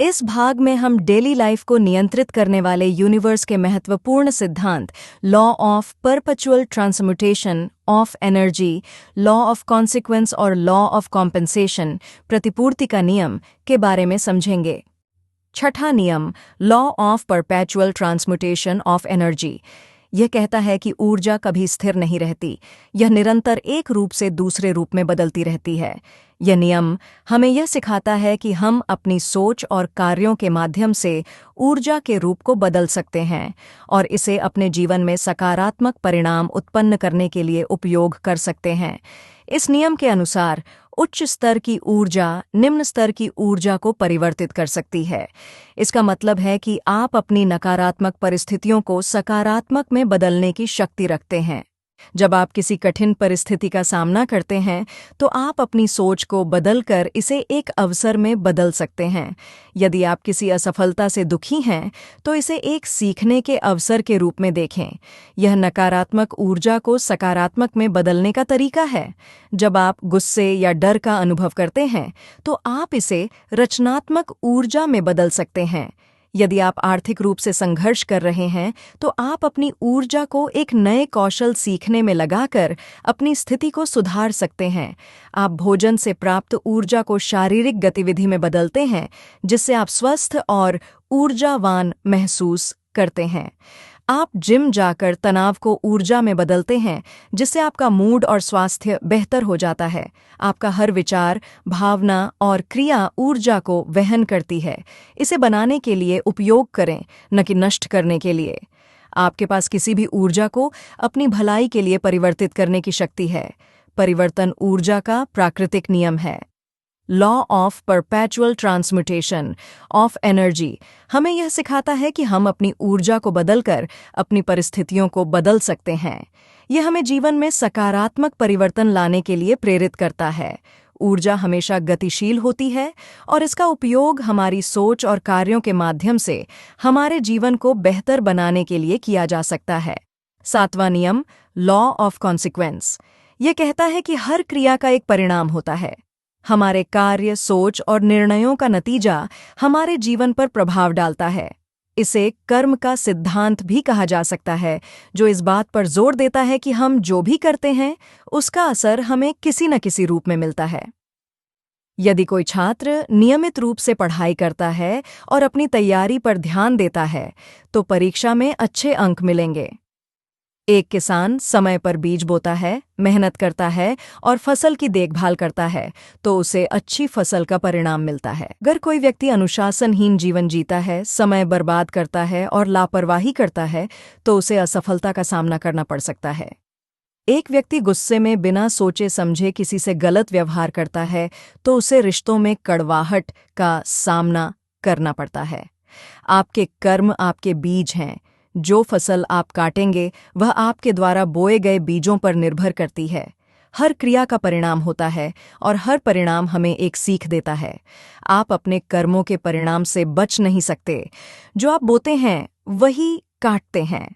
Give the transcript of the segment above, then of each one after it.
इस भाग में हम डेली लाइफ को नियंत्रित करने वाले यूनिवर्स के महत्वपूर्ण सिद्धांत law of perpetual transmutation of energy, law of consequence और लॉ ऑफ कॉम्पेंसेशन प्रतिपूर्ति का नियम के बारे में समझेंगे। छठा नियम, law of perpetual transmutation of energy. यह कहता है कि ऊर्जा कभी स्थिर नहीं रहती, यह निरंतर एक रूप से दूसरे रूप में बदलती रहती है। यह नियम हमें यह सिखाता है कि हम अपनी सोच और कार्यों के माध्यम से ऊर्जा के रूप को बदल सकते हैं और इसे अपने जीवन में सकारात्मक परिणाम उत्पन्न करने के लिए उपयोग कर सकते हैं। इस नियम के अनुसार उच्च स्तर की ऊर्जा निम्न स्तर की ऊर्जा को परिवर्तित कर सकती है। इसका मतलब है कि आप अपनी नकारात्मक परिस्थितियों को सकारात्मक में बदलने की शक्ति रखते हैं। जब आप किसी कठिन परिस्थिति का सामना करते हैं तो आप अपनी सोच को बदलकर इसे एक अवसर में बदल सकते हैं। यदि आप किसी असफलता से दुखी हैं तो इसे एक सीखने के अवसर के रूप में देखें। यह नकारात्मक ऊर्जा को सकारात्मक में बदलने का तरीका है। जब आप गुस्से या डर का अनुभव करते हैं तो आप इसे रचनात्मक ऊर्जा में बदल सकते हैं। यदि आप आर्थिक रूप से संघर्ष कर रहे हैं तो आप अपनी ऊर्जा को एक नए कौशल सीखने में लगाकर अपनी स्थिति को सुधार सकते हैं। आप भोजन से प्राप्त ऊर्जा को शारीरिक गतिविधि में बदलते हैं, जिससे आप स्वस्थ और ऊर्जावान महसूस करते हैं। आप जिम जाकर तनाव को ऊर्जा में बदलते हैं, जिससे आपका मूड और स्वास्थ्य बेहतर हो जाता है। आपका हर विचार, भावना और क्रिया ऊर्जा को वहन करती है। इसे बनाने के लिए उपयोग करें, न कि नष्ट करने के लिए। आपके पास किसी भी ऊर्जा को अपनी भलाई के लिए परिवर्तित करने की शक्ति है। परिवर्तन ऊर्जा का प्राकृतिक नियम है। Law of perpetual transmutation of energy हमें यह सिखाता है कि हम अपनी ऊर्जा को बदलकर अपनी परिस्थितियों को बदल सकते हैं। यह हमें जीवन में सकारात्मक परिवर्तन लाने के लिए प्रेरित करता है। ऊर्जा हमेशा गतिशील होती है और इसका उपयोग हमारी सोच और कार्यों के माध्यम से हमारे जीवन को बेहतर बनाने के लिए किया जा सकता है। सातवां नियम, लॉ ऑफ कॉन्सिक्वेंस। यह कहता है कि हर क्रिया का एक परिणाम होता है। हमारे कार्य, सोच और निर्णयों का नतीजा हमारे जीवन पर प्रभाव डालता है। इसे कर्म का सिद्धांत भी कहा जा सकता है, जो इस बात पर जोर देता है कि हम जो भी करते हैं उसका असर हमें किसी न किसी रूप में मिलता है। यदि कोई छात्र नियमित रूप से पढ़ाई करता है और अपनी तैयारी पर ध्यान देता है तो परीक्षा में अच्छे अंक मिलेंगे। एक किसान समय पर बीज बोता है, मेहनत करता है और फसल की देखभाल करता है तो उसे अच्छी फसल का परिणाम मिलता है। अगर कोई व्यक्ति अनुशासनहीन जीवन जीता है, समय बर्बाद करता है और लापरवाही करता है तो उसे असफलता का सामना करना पड़ सकता है। एक व्यक्ति गुस्से में बिना सोचे समझे किसी से गलत व्यवहार करता है तो उसे रिश्तों में कड़वाहट का सामना करना पड़ता है। आपके कर्म आपके बीज हैं। जो फसल आप काटेंगे वह आपके द्वारा बोए गए बीजों पर निर्भर करती है। हर क्रिया का परिणाम होता है और हर परिणाम हमें एक सीख देता है। आप अपने कर्मों के परिणाम से बच नहीं सकते। जो आप बोते हैं वही काटते हैं।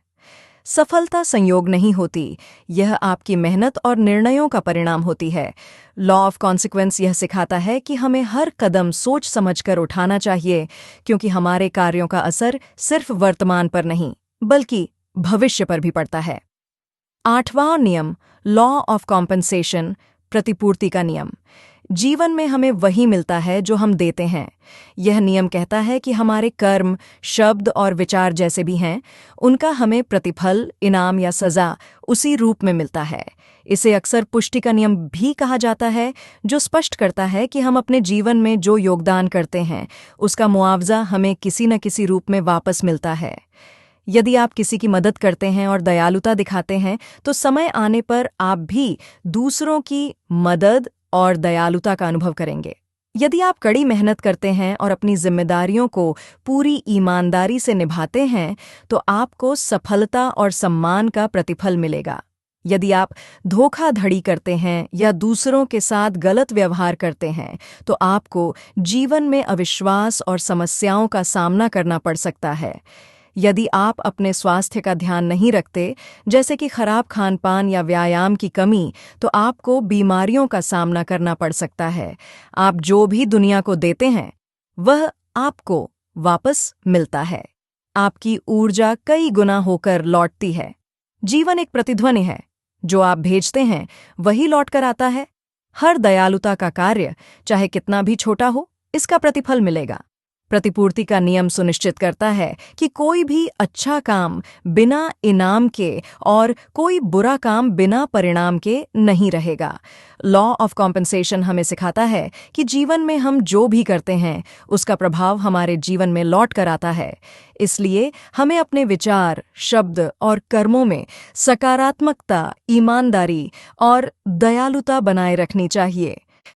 सफलता संयोग नहीं होती, यह आपकी मेहनत और निर्णयों का परिणाम होती है। लॉ ऑफ कॉन्सिक्वेंस यह सिखाता है कि हमें हर कदम सोच समझकर उठाना चाहिए, क्योंकि हमारे कार्यों का असर सिर्फ वर्तमान पर नहीं बल्कि भविष्य पर भी पड़ता है। आठवां नियम, लॉ ऑफ कॉम्पेंसेशन प्रतिपूर्ति का नियम। जीवन में हमें वही मिलता है जो हम देते हैं। यह नियम कहता है कि हमारे कर्म, शब्द और विचार जैसे भी हैं, उनका हमें प्रतिफल, इनाम या सज़ा उसी रूप में मिलता है। इसे अक्सर पुष्टि का नियम भी कहा जाता है, जो स्पष्ट करता है कि हम अपने जीवन में जो योगदान करते हैं उसका मुआवजा हमें किसी न किसी रूप में वापस मिलता है। यदि आप किसी की मदद करते हैं और दयालुता दिखाते हैं तो समय आने पर आप भी दूसरों की मदद और दयालुता का अनुभव करेंगे। यदि आप कड़ी मेहनत करते हैं और अपनी जिम्मेदारियों को पूरी ईमानदारी से निभाते हैं तो आपको सफलता और सम्मान का प्रतिफल मिलेगा। यदि आप धोखाधड़ी करते हैं या दूसरों के साथ गलत व्यवहार करते हैं तो आपको जीवन में अविश्वास और समस्याओं का सामना करना पड़ सकता है। यदि आप अपने स्वास्थ्य का ध्यान नहीं रखते, जैसे कि खराब खानपान या व्यायाम की कमी, तो आपको बीमारियों का सामना करना पड़ सकता है। आप जो भी दुनिया को देते हैं वह आपको वापस मिलता है। आपकी ऊर्जा कई गुना होकर लौटती है। जीवन एक प्रतिध्वनि है। जो आप भेजते हैं वही लौट कर आता है। हर दयालुता का कार्य, चाहे कितना भी छोटा हो, इसका प्रतिफल मिलेगा। प्रतिपूर्ति का नियम सुनिश्चित करता है कि कोई भी अच्छा काम बिना इनाम के और कोई बुरा काम बिना परिणाम के नहीं रहेगा। लॉ ऑफ कॉम्पेंसेशन हमें सिखाता है कि जीवन में हम जो भी करते हैं उसका प्रभाव हमारे जीवन में लौट कर आता है। इसलिए हमें अपने विचार, शब्द और कर्मों में सकारात्मकता, ईमानदारी और दयालुता बनाए रखनी चाहिए।